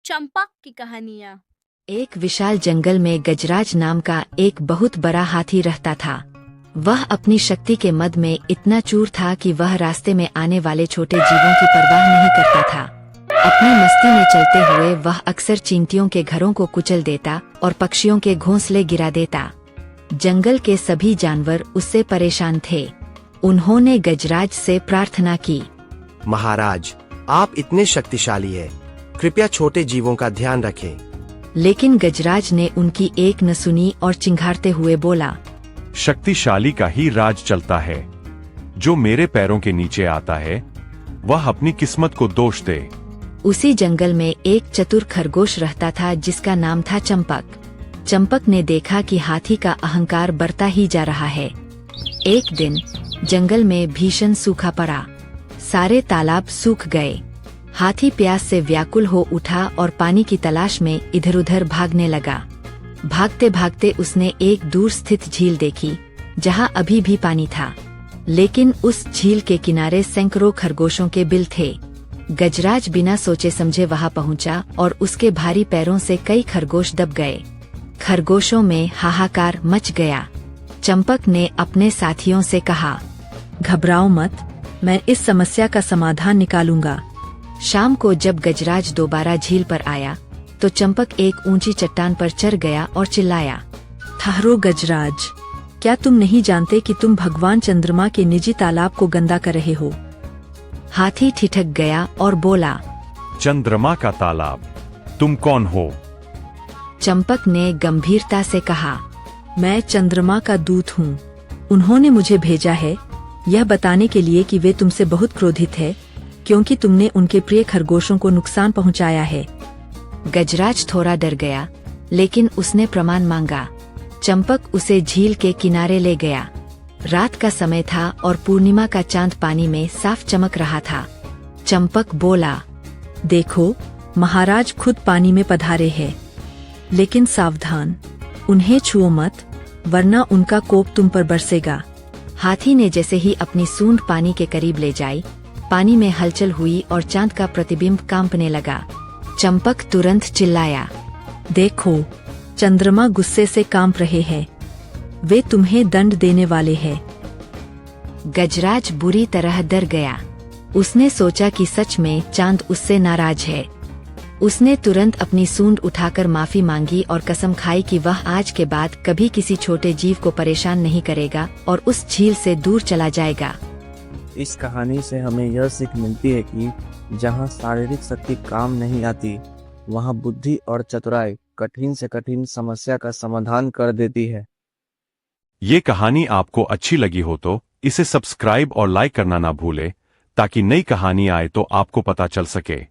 चंपक की कहानियाँ। एक विशाल जंगल में गजराज नाम का एक बहुत बड़ा हाथी रहता था। वह अपनी शक्ति के मद में इतना चूर था कि वह रास्ते में आने वाले छोटे जीवों की परवाह नहीं करता था। अपनी मस्ती में चलते हुए वह अक्सर चींटियों के घरों को कुचल देता और पक्षियों के घोंसले गिरा देता। जंगल के सभी जानवर उससे परेशान थे। उन्होंने गजराज से प्रार्थना की, महाराज, आप इतने शक्तिशाली हैं, कृपया छोटे जीवों का ध्यान रखें। लेकिन गजराज ने उनकी एक न सुनी और चिंघाड़ते हुए बोला, शक्तिशाली का ही राज चलता है। जो मेरे पैरों के नीचे आता है वह अपनी किस्मत को दोष दे। उसी जंगल में एक चतुर खरगोश रहता था जिसका नाम था चंपक। चंपक ने देखा कि हाथी का अहंकार बढ़ता ही जा रहा है। एक दिन जंगल में भीषण सूखा पड़ा। सारे तालाब सूख गए। हाथी प्यास से व्याकुल हो उठा और पानी की तलाश में इधर उधर भागने लगा। भागते भागते उसने एक दूर स्थित झील देखी जहां अभी भी पानी था, लेकिन उस झील के किनारे सैकड़ों खरगोशों के बिल थे। गजराज बिना सोचे समझे वहां पहुंचा और उसके भारी पैरों से कई खरगोश दब गए। खरगोशों में हाहाकार मच गया। चंपक ने अपने साथियों से कहा, घबराओ मत, मैं इस समस्या का समाधान निकालूंगा। शाम को जब गजराज दोबारा झील पर आया तो चंपक एक ऊंची चट्टान पर चढ़ गया और चिल्लाया, ठहरो गजराज, क्या तुम नहीं जानते कि तुम भगवान चंद्रमा के निजी तालाब को गंदा कर रहे हो? हाथी ठिठक गया और बोला, चंद्रमा का तालाब? तुम कौन हो? चंपक ने गंभीरता से कहा, मैं चंद्रमा का दूत हूँ। उन्होंने मुझे भेजा है यह बताने के लिए कि वे तुमसे बहुत क्रोधित है क्योंकि तुमने उनके प्रिय खरगोशों को नुकसान पहुंचाया है। गजराज थोड़ा डर गया, लेकिन उसने प्रमाण मांगा। चंपक उसे झील के किनारे ले गया। रात का समय था और पूर्णिमा का चांद पानी में साफ चमक रहा था। चंपक बोला, देखो, महाराज खुद पानी में पधारे हैं, लेकिन सावधान, उन्हें छुओ मत, वरना उनका कोप तुम पर बरसेगा। हाथी ने जैसे ही अपनी सूंड पानी के करीब ले जाई, पानी में हलचल हुई और चांद का प्रतिबिंब कांपने लगा। चंपक तुरंत चिल्लाया, देखो, चंद्रमा गुस्से से कांप रहे हैं, वे तुम्हें दंड देने वाले हैं। गजराज बुरी तरह डर गया। उसने सोचा कि सच में चांद उससे नाराज है। उसने तुरंत अपनी सूंड उठाकर माफी मांगी और कसम खाई कि वह आज के बाद कभी किसी छोटे जीव को परेशान नहीं करेगा और उस झील से दूर चला जाएगा। इस कहानी से हमें यह सीख मिलती है कि जहाँ शारीरिक शक्ति काम नहीं आती, वहाँ बुद्धि और चतुराई कठिन से कठिन समस्या का समाधान कर देती है। ये कहानी आपको अच्छी लगी हो तो इसे सब्सक्राइब और लाइक करना ना भूले, ताकि नई कहानी आए तो आपको पता चल सके।